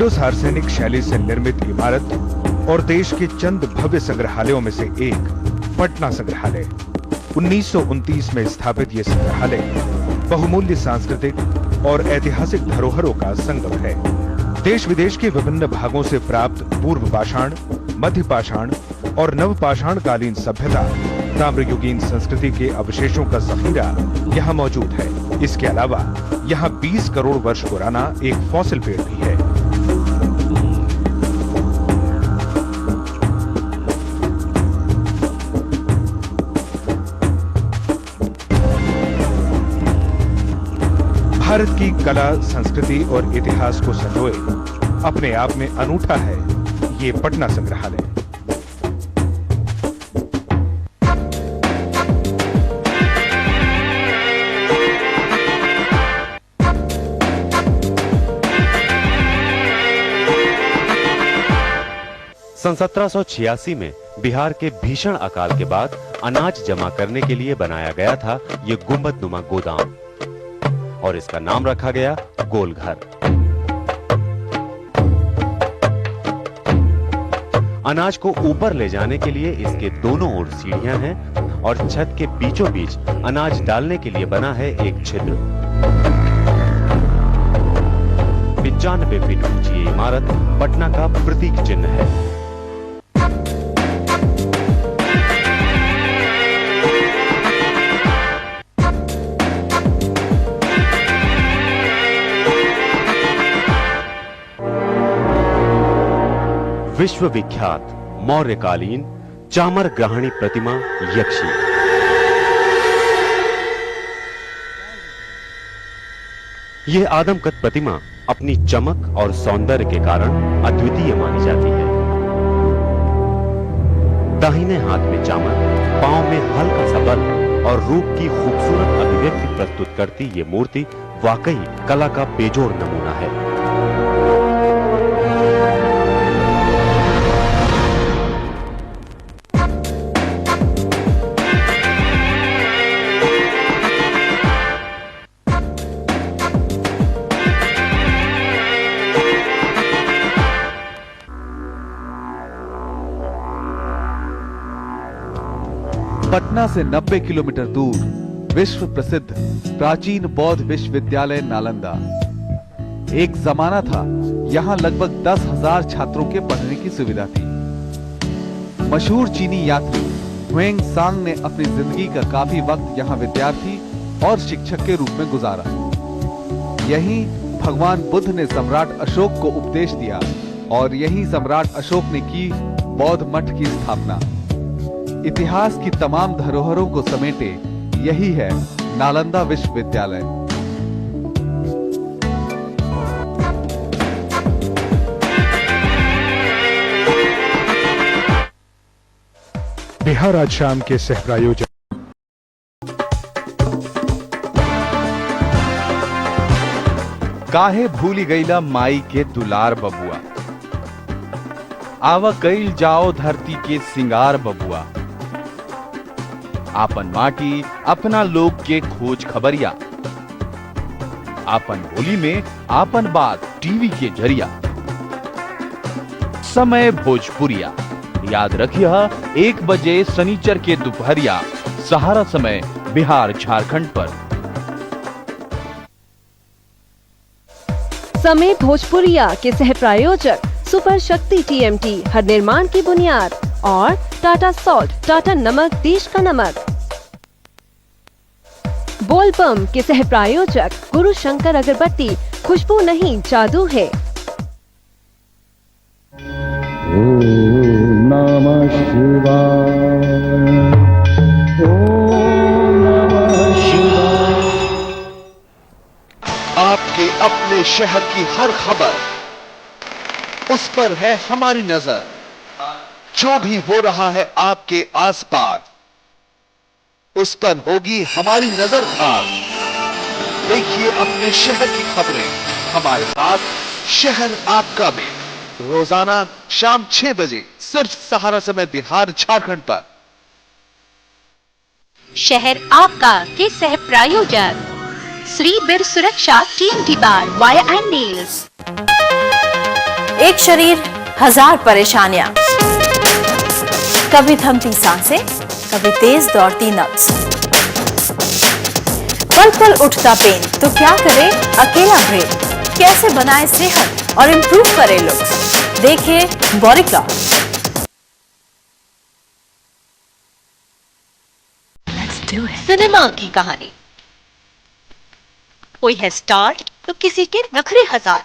सार्वजनिक शैली से निर्मित इमारत और देश के चंद भव्य संग्रहालयों में से एक पटना संग्रहालय। 1929 में स्थापित ये संग्रहालय बहुमूल्य सांस्कृतिक और ऐतिहासिक धरोहरों का संगम है। देश विदेश के विभिन्न भागों से प्राप्त पूर्व पाषाण, मध्य पाषाण और नवपाषाण कालीन सभ्यता, ताम्रयुगीन संस्कृति के अवशेषों का जखीरा यहाँ मौजूद है। इसके अलावा यहाँ 20 करोड़ वर्ष पुराना एक फॉसिल पेड़ भी है। भारत की कला, संस्कृति और इतिहास को संजोए अपने आप में अनूठा है ये पटना संग्रहालय। सन 1786 में बिहार के भीषण अकाल के बाद अनाज जमा करने के लिए बनाया गया था ये गुंबदनुमा गोदाम और इसका नाम रखा गया गोलघर। अनाज को ऊपर ले जाने के लिए इसके दोनों ओर सीढ़ियां हैं और छत के बीचों बीच अनाज डालने के लिए बना है एक छिद्र। 95 फीट ऊंची ये इमारत पटना का प्रतीक चिन्ह है। विश्व विख्यात मौर्यकालीन चामर ग्राहणी प्रतिमा यक्षी। यह आदमकद प्रतिमा अपनी चमक और सौंदर्य के कारण अद्वितीय मानी जाती है। दाहिने हाथ में चामर, पांव में हल्का सा बल और रूप की खूबसूरत अभिव्यक्ति प्रस्तुत करती ये मूर्ति वाकई कला का बेजोड़ नमूना है। पटना से 90 किलोमीटर दूर विश्व प्रसिद्ध प्राचीन बौद्ध विश्वविद्यालय नालंदा। एक जमाना था यहाँ लगभग 10,000 छात्रों के पढ़ने की सुविधा थी। मशहूर चीनी यात्री ह्वेंग सांग ने अपनी जिंदगी का काफी वक्त यहाँ विद्यार्थी और शिक्षक के रूप में गुजारा। यहीं भगवान बुद्ध ने सम्राट अशोक को उपदेश दिया और यहीं सम्राट अशोक ने की बौद्ध मठ की स्थापना। इतिहास की तमाम धरोहरों को समेटे यही है नालंदा विश्वविद्यालय। बिहार आज शाम के सह प्रायोजक काहे भूली गईला माई के दुलार बबुआ, आवा कईल जाओ धरती के सिंगार बबुआ। आपन माटी अपना लोग के खोज खबरिया, आपन बोली में आपन बात टीवी के जरिया। समय भोजपुरिया याद रखिए 1 बजे शनिचर के दोपहरिया सहारा समय बिहार झारखंड पर। समय भोजपुरिया के सह प्रायोजक सुपर शक्ति TMT हर निर्माण की बुनियाद और टाटा सॉल्ट, टाटा नमक देश का नमक। बोलबम के सह प्रायोजक गुरु शंकर अगरबत्ती, खुशबू नहीं जादू है। ओम नमः शिवाय, ओम नमः शिवाय। आपके अपने शहर की हर खबर, उस पर है हमारी नजर। जो भी हो रहा है आपके आसपास, उस पर होगी हमारी नजर खास। देखिए अपने शहर की खबरें हमारे साथ, शहर आपका भी, रोजाना शाम 6 बजे सिर्फ सहारा समय बिहार झारखंड पर। शहर आपका के सह प्रायोजक श्री बिर सुरक्षा TMT bar wire and nails. एक शरीर, हजार परेशानियां, कभी थमती सांसें, कभी तेज दौड़ती नब्ज, पल पल उठता पेन, तो क्या करे अकेला ब्रेन, कैसे बनाए सेहत और इम्प्रूव करे लुक्स, देखिए बॉडी क्लॉक। सिनेमा की कहानी, कोई है स्टार तो किसी के नखरे हजार,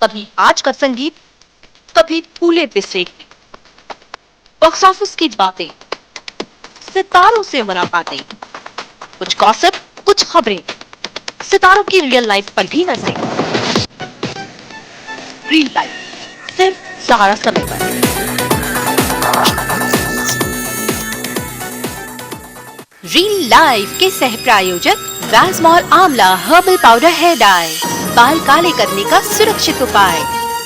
कभी आज का संगीत, कभी फूले बिसरे, बॉक्स ऑफिस की बातें, सितारों से मुलाकातें, कुछ गॉसिप, कुछ खबरें, सितारों की रियल लाइफ पर भी नजरें। रियल लाइफ सिर्फ सहारा समय पर। रियल लाइफ के सह प्रायोजक वैज़मॉल आंवला हर्बल पाउडर हेयर डाई, बाल काले करने का सुरक्षित उपाय,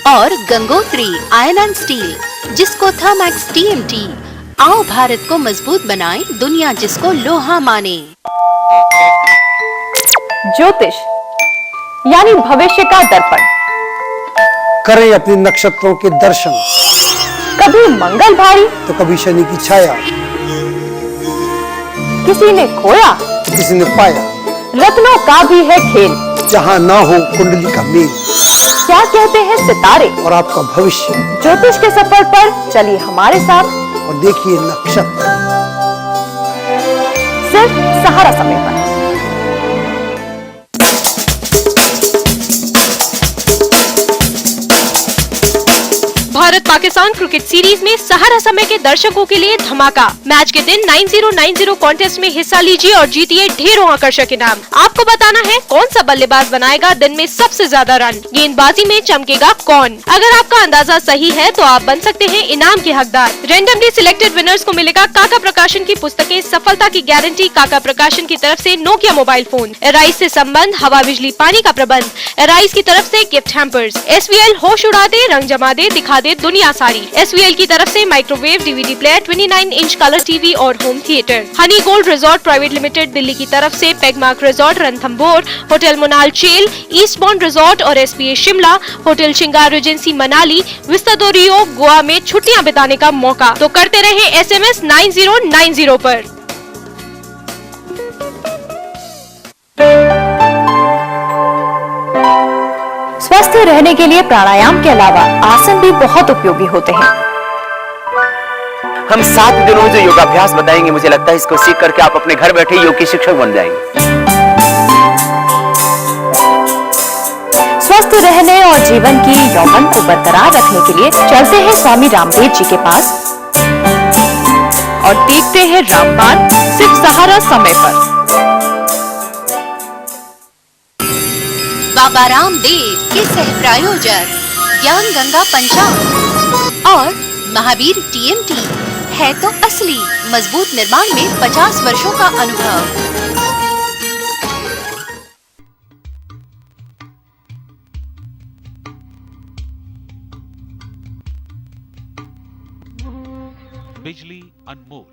और गंगोत्री आयरन एंड स्टील, जिसको थर्मैक्स टीएमटी। आओ भारत को मजबूत बनाएं, दुनिया जिसको लोहा माने। ज्योतिष यानी भविष्य का दर्पण, करें अपने नक्षत्रों के दर्शन, कभी मंगल भारी तो कभी शनि की छाया, किसी ने खोया तो किसी ने पाया, रत्नों का भी है खेल, जहाँ ना हो कुंडली का मेल, क्या कहते हैं सितारे और आपका भविष्य। ज्योतिष के सफर पर चलिए हमारे साथ और देखिए नक्षत्र, सिर्फ सहारा समय पर। भारत पाकिस्तान क्रिकेट सीरीज में सहारा समय के दर्शकों के लिए धमाका। मैच के दिन 9090 कॉन्टेस्ट में हिस्सा लीजिए और जीतिए ढेरों आकर्षक इनाम। आपको बताना है कौन सा बल्लेबाज बनाएगा दिन में सबसे ज्यादा रन, गेंदबाजी में चमकेगा कौन। अगर आपका अंदाजा सही है तो आप बन सकते हैं इनाम के हकदार। रैंडमली सिलेक्टेड विनर्स को मिलेगा काका प्रकाशन की पुस्तकें, सफलता की गारंटी, काका प्रकाशन की तरफ से नोकिया मोबाइल फोन, एराइज से संबंध, हवा बिजली पानी का प्रबंध, एराइज की तरफ से गिफ्ट हैम्पर्स, SVL होश उड़ा दे, रंग जमा दे, दिखा दे दुनिया सारी, SVL की तरफ से microwave, DVD player, 29 inch colour TV और home theatre. Honey gold resort private limited Delhi की तरफ से Pegmark resort Ranthambore, hotel Monal Chail, east bond resort और SPA Shimla, hotel Shringar regency Manali, विस्ताडोरियो गोवा में छुट्टियां बिताने का मौका। तो करते रहे SMS 9090 पर। स्वस्थ रहने के लिए प्राणायाम के अलावा आसन भी बहुत उपयोगी होते हैं। हम 7 दिनों में जो योगाभ्यास बताएंगे, मुझे लगता है इसको सीख करके आप अपने घर बैठे योग के शिक्षक बन जाएंगे। स्वस्थ रहने और जीवन की यौवन को बरकरार रखने के लिए चलते हैं स्वामी रामदेव जी के पास और देखते हैं रामबाण सिर्फ सहारा समय पर। बाबा रामदेव के सह प्रायोजक ज्ञान गंगा पंचांग और महावीर TMT है तो असली, मजबूत निर्माण में 50 वर्षों का अनुभव। बिजली अनमोल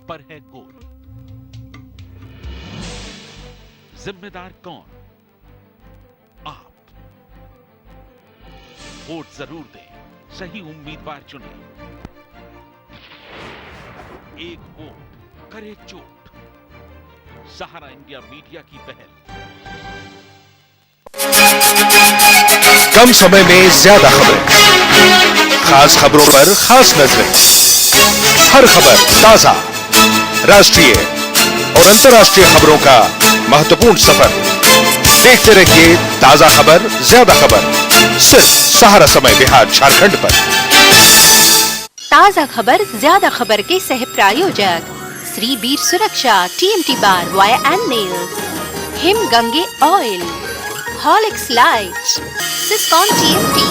पर है गोल, जिम्मेदार कौन? आप। वोट जरूर दें, सही उम्मीदवार चुनें। एक वोट करे चोट। सहारा इंडिया मीडिया की पहल। कम समय में ज्यादा खबरें, खास खबरों पर खास नजरें, हर खबर ताजा, राष्ट्रीय और अंतर्राष्ट्रीय खबरों का महत्वपूर्ण सफर। देखते रहिए ताजा खबर, ज्यादा खबर, सिर्फ सहारा समय बिहार झारखंड पर। ताजा खबर, ज्यादा खबर के सह प्रायोजक Shri Bir Suraksha, TMT bar, wire and nails, Him Gange oil, Horlicks light, सिस्कॉन TMT।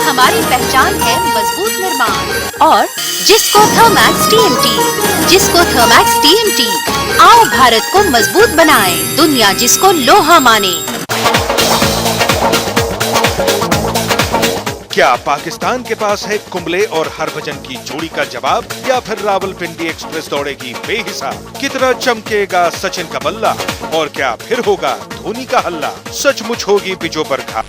हमारी पहचान है मजबूत निर्माण। और जिसको थर्मैक्स TMT, जिसको थर्मैक्स TMT। आओ भारत को मजबूत बनाएं, दुनिया जिसको लोहा माने। क्या पाकिस्तान के पास है कुंबले और हरभजन की जोड़ी का जवाब, या फिर रावलपिंडी एक्सप्रेस दौड़ेगी बेहिसाब? कितना चमकेगा सचिन का बल्ला, और क्या फिर होगा धोनी का हल्ला? सचमुच होगी बिजो बरखा।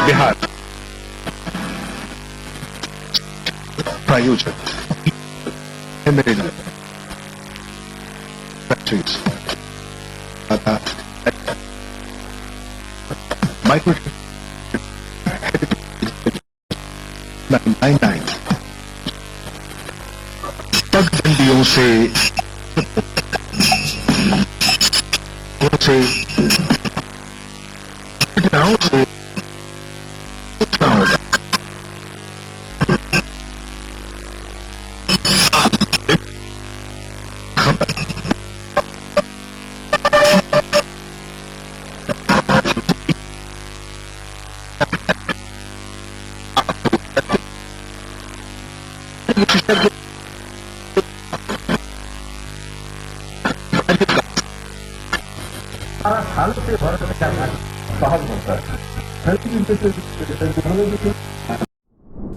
बिहार प्रायोजक मेरे लिए माइक्रो 999 पगडंडियों से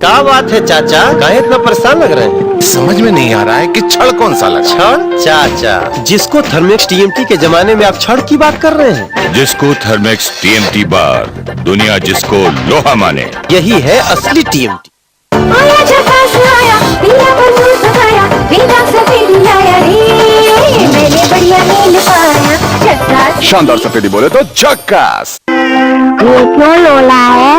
क्या बात है चाचा, काहे इतना परेशान लग रहे हैं? समझ में नहीं आ रहा है कि छड़ कौन सा लगा। छड़? चाचा, जिसको थर्मेक्स टीएमटी के जमाने में आप छड़ की बात कर रहे हैं। जिसको थर्मेक्स टीएमटी बार, दुनिया जिसको लोहा माने, यही है असली टीएमटी। शानदार सफेदी बोले तो झक्कास। ये क्यों लोला है?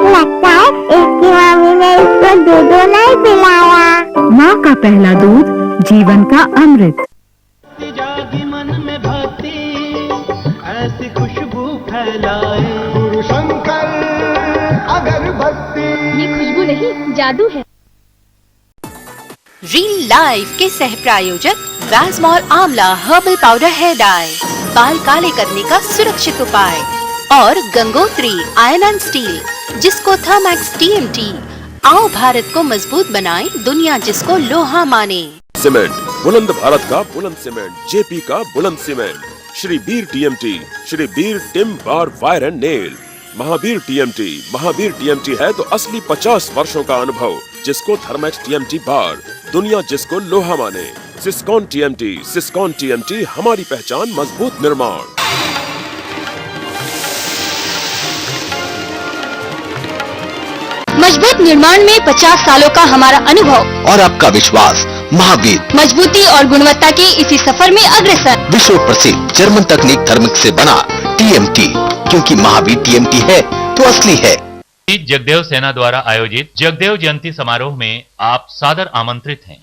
लगता है इसकी मम्मी ने इसको दूध नहीं पिलाया। माँ का पहला दूध, जीवन का अमृत। जागी मन में भक्ति ऐसी खुशबू फैलाए गुरु शंकर अगरबत्ती। ये खुशबू नहीं, जादू है। रियल लाइफ के सह प्रायोजक वैजमॉल आंवला हर्बल पाउडर हेयर डाई, बाल काले करने का सुरक्षित उपाय, और गंगोत्री आयरन एंड स्टील, जिसको थर्मैक्स टीएमटी। आओ भारत को मजबूत बनाएं, दुनिया जिसको लोहा माने। सीमेंट, बुलंद भारत का बुलंद सीमेंट, जेपी का Buland cement, Shri Bir TMT, Shri Bir TMT bar wire and nail, Mahavir TMT. Mahavir TMT है तो असली 50 वर्षों का अनुभव, जिसको थर्मैक्स टीएमटी बार, दुनिया जिसको लोहा माने। सिस्कॉन टीएमटी, सिस्कॉन टीएमटी, हमारी पहचान मजबूत निर्माण। मजबूत निर्माण में 50 सालों का हमारा अनुभव और आपका विश्वास। महावीर मजबूती और गुणवत्ता के इसी सफर में अग्रसर। विश्व प्रसिद्ध जर्मन तकनीक थर्मिक से बना टीएमटी, क्योंकि महावीर टीएमटी है तो असली है। जगदेव सेना द्वारा आयोजित जगदेव जयंती समारोह में आप सादर आमंत्रित हैं।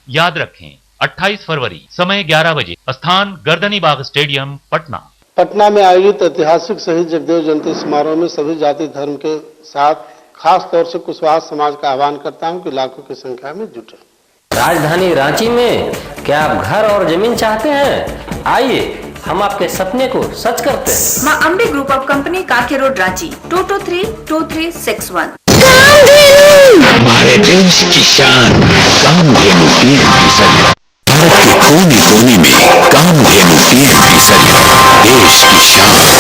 याद रखें, 28 फरवरी, समय 11 बजे, स्थान गर्दनी बाग स्टेडियम, पटना। पटना में आयोजित ऐतिहासिक शहीद जगदेव जयंती समारोह में सभी जाति धर्म के साथ खास तौर से कुशवाहा समाज का आह्वान करता हूं कि लाखों की संख्या में जुटे। राजधानी रांची में क्या आप घर और जमीन चाहते हैं? आइए, हम आपके सपने को सच करते हैं। माँ अम्बे ग्रुप ऑफ कंपनी, काके रोड, रांची, 22323661। हमारे देश की शान कामधेनु भारत के कोने कोने में कामधेनु टीएमटी देश की शान।